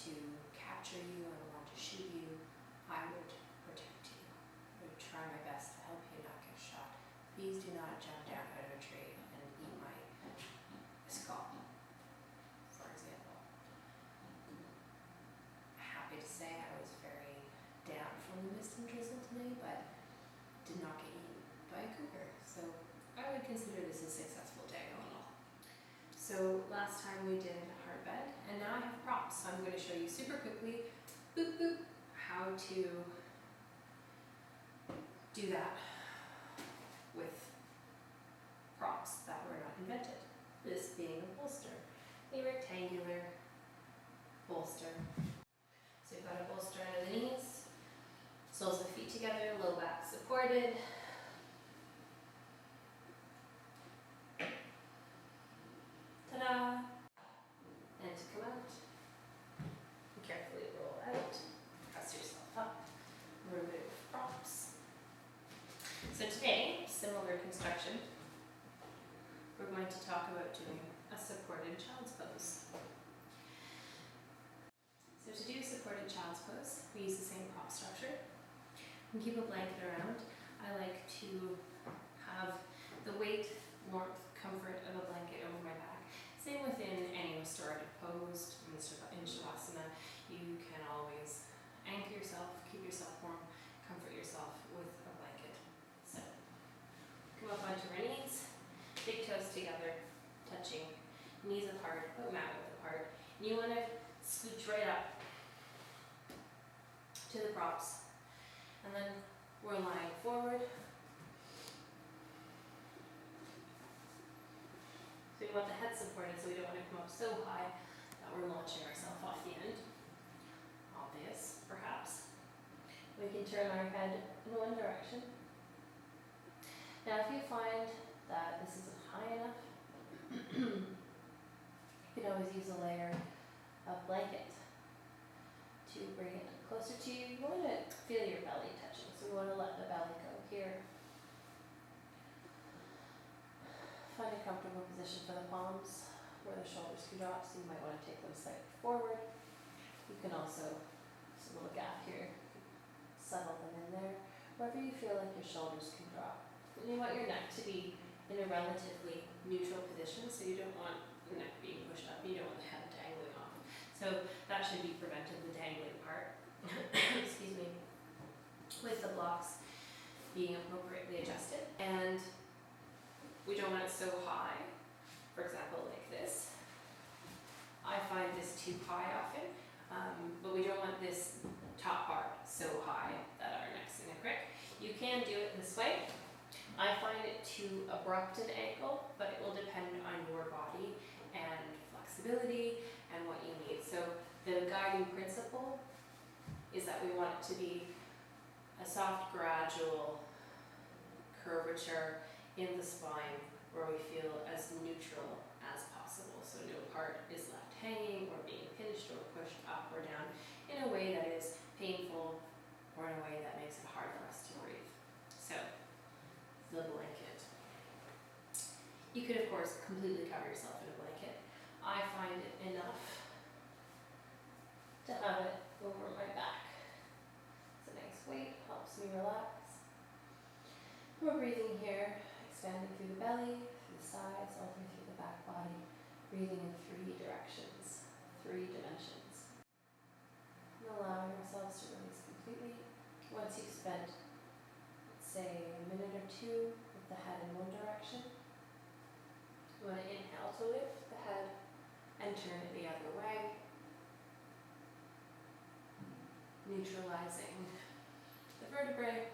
to capture you, I want to shoot you, I would protect you. I would try my best to help you not get shot. Please do not jump down out of a tree and eat my skull, for example. Happy to say I was very down from the mist and drizzle today, but did not get eaten by a cougar. So I would consider this a successful day all in all. So last time we did hard bed, and now I have props. So I'm going to show you super quickly, boop boop, how to do that with props that were not invented. This being a bolster, a rectangular bolster. So you've got a bolster under the knees, soles of the feet together, low back supported. Ta-da! And to come out, and carefully roll out, press yourself up, remove props. So today, similar construction, we're going to talk about doing a supported child's pose. So to do supported child's pose, we use the same prop structure. We keep a blanket around. I like to have the weight, warmth, comfort of a blanket over my back. Same within any restorative pose. In Shavasana, you can always anchor yourself, keep yourself warm, comfort yourself with a blanket. So come up onto our knees, big toes together, touching, knees apart, but mat width apart. And you want to scooch right up to the props, and then we're lying forward. So we want the head supported, so we don't want to come up so high that we're launching ourselves off the end. Obvious, perhaps. We can turn our head in one direction. Now if you find that this isn't high enough, you can always use a layer of blanket to bring it closer to you. You want to feel your belly touching, so we want to let the belly go here. Find a comfortable position for the palms where the shoulders can drop, so you might want to take them slightly forward. You can also, there's a little gap here, settle them in there, wherever you feel like your shoulders can drop. And you want your neck to be in a relatively neutral position, so you don't want the neck being pushed up, you don't want the head dangling off. So that should be prevented, the dangling part, excuse me, with the blocks being appropriately adjusted. And we don't want it so high, for example, like this. I find this too high often, but we don't want this top part so high that our neck's in a crick. You can do it this way. I find it too abrupt an angle, but it will depend on your body and flexibility and what you need. So the guiding principle is that we want it to be a soft, gradual curvature in the spine where we feel as neutral as possible. So no part is left hanging or being pinched or pushed up or down in a way that is painful or in a way that makes it hard for us to breathe. So the blanket. You could of course completely cover yourself in a blanket. I find it enough to have it over my back. It's a nice weight, helps me relax. We're breathing here, expanding through the belly, through the sides, all the way through the back body, breathing in 3 directions, 3 dimensions. And allowing ourselves to release completely. Once you've spent, let's say, a minute or 2 with the head in one direction, you want to inhale to lift the head and turn it the other way, neutralizing the vertebrae,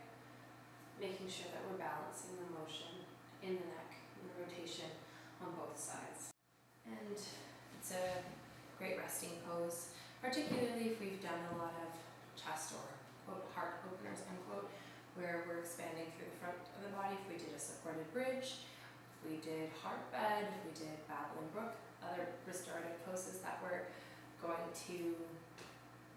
making sure that we're balancing the motion in the neck and the rotation on both sides. And it's a great resting pose, particularly if we've done a lot of chest or quote heart openers unquote, where we're expanding through the front of the body. If we did a supported bridge, if we did heart bed, if we did babbling brook, other restorative poses that we're going to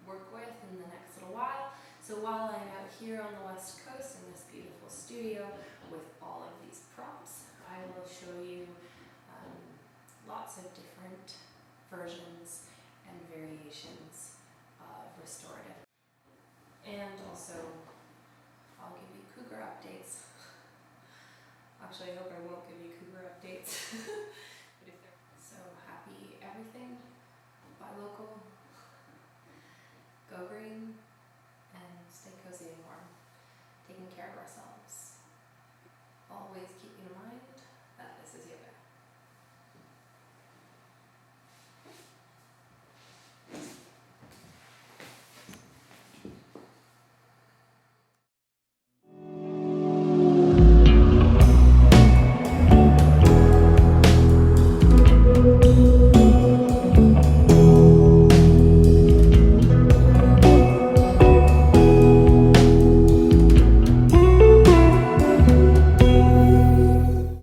work with in the next little while. So while I'm out here on the West Coast in this beautiful studio with all of these props, I will show you lots of different versions and variations restorative. And also, I'll give you cougar updates. Actually, I hope I won't give you cougar updates. But if they're so happy, everything, buy local, go green.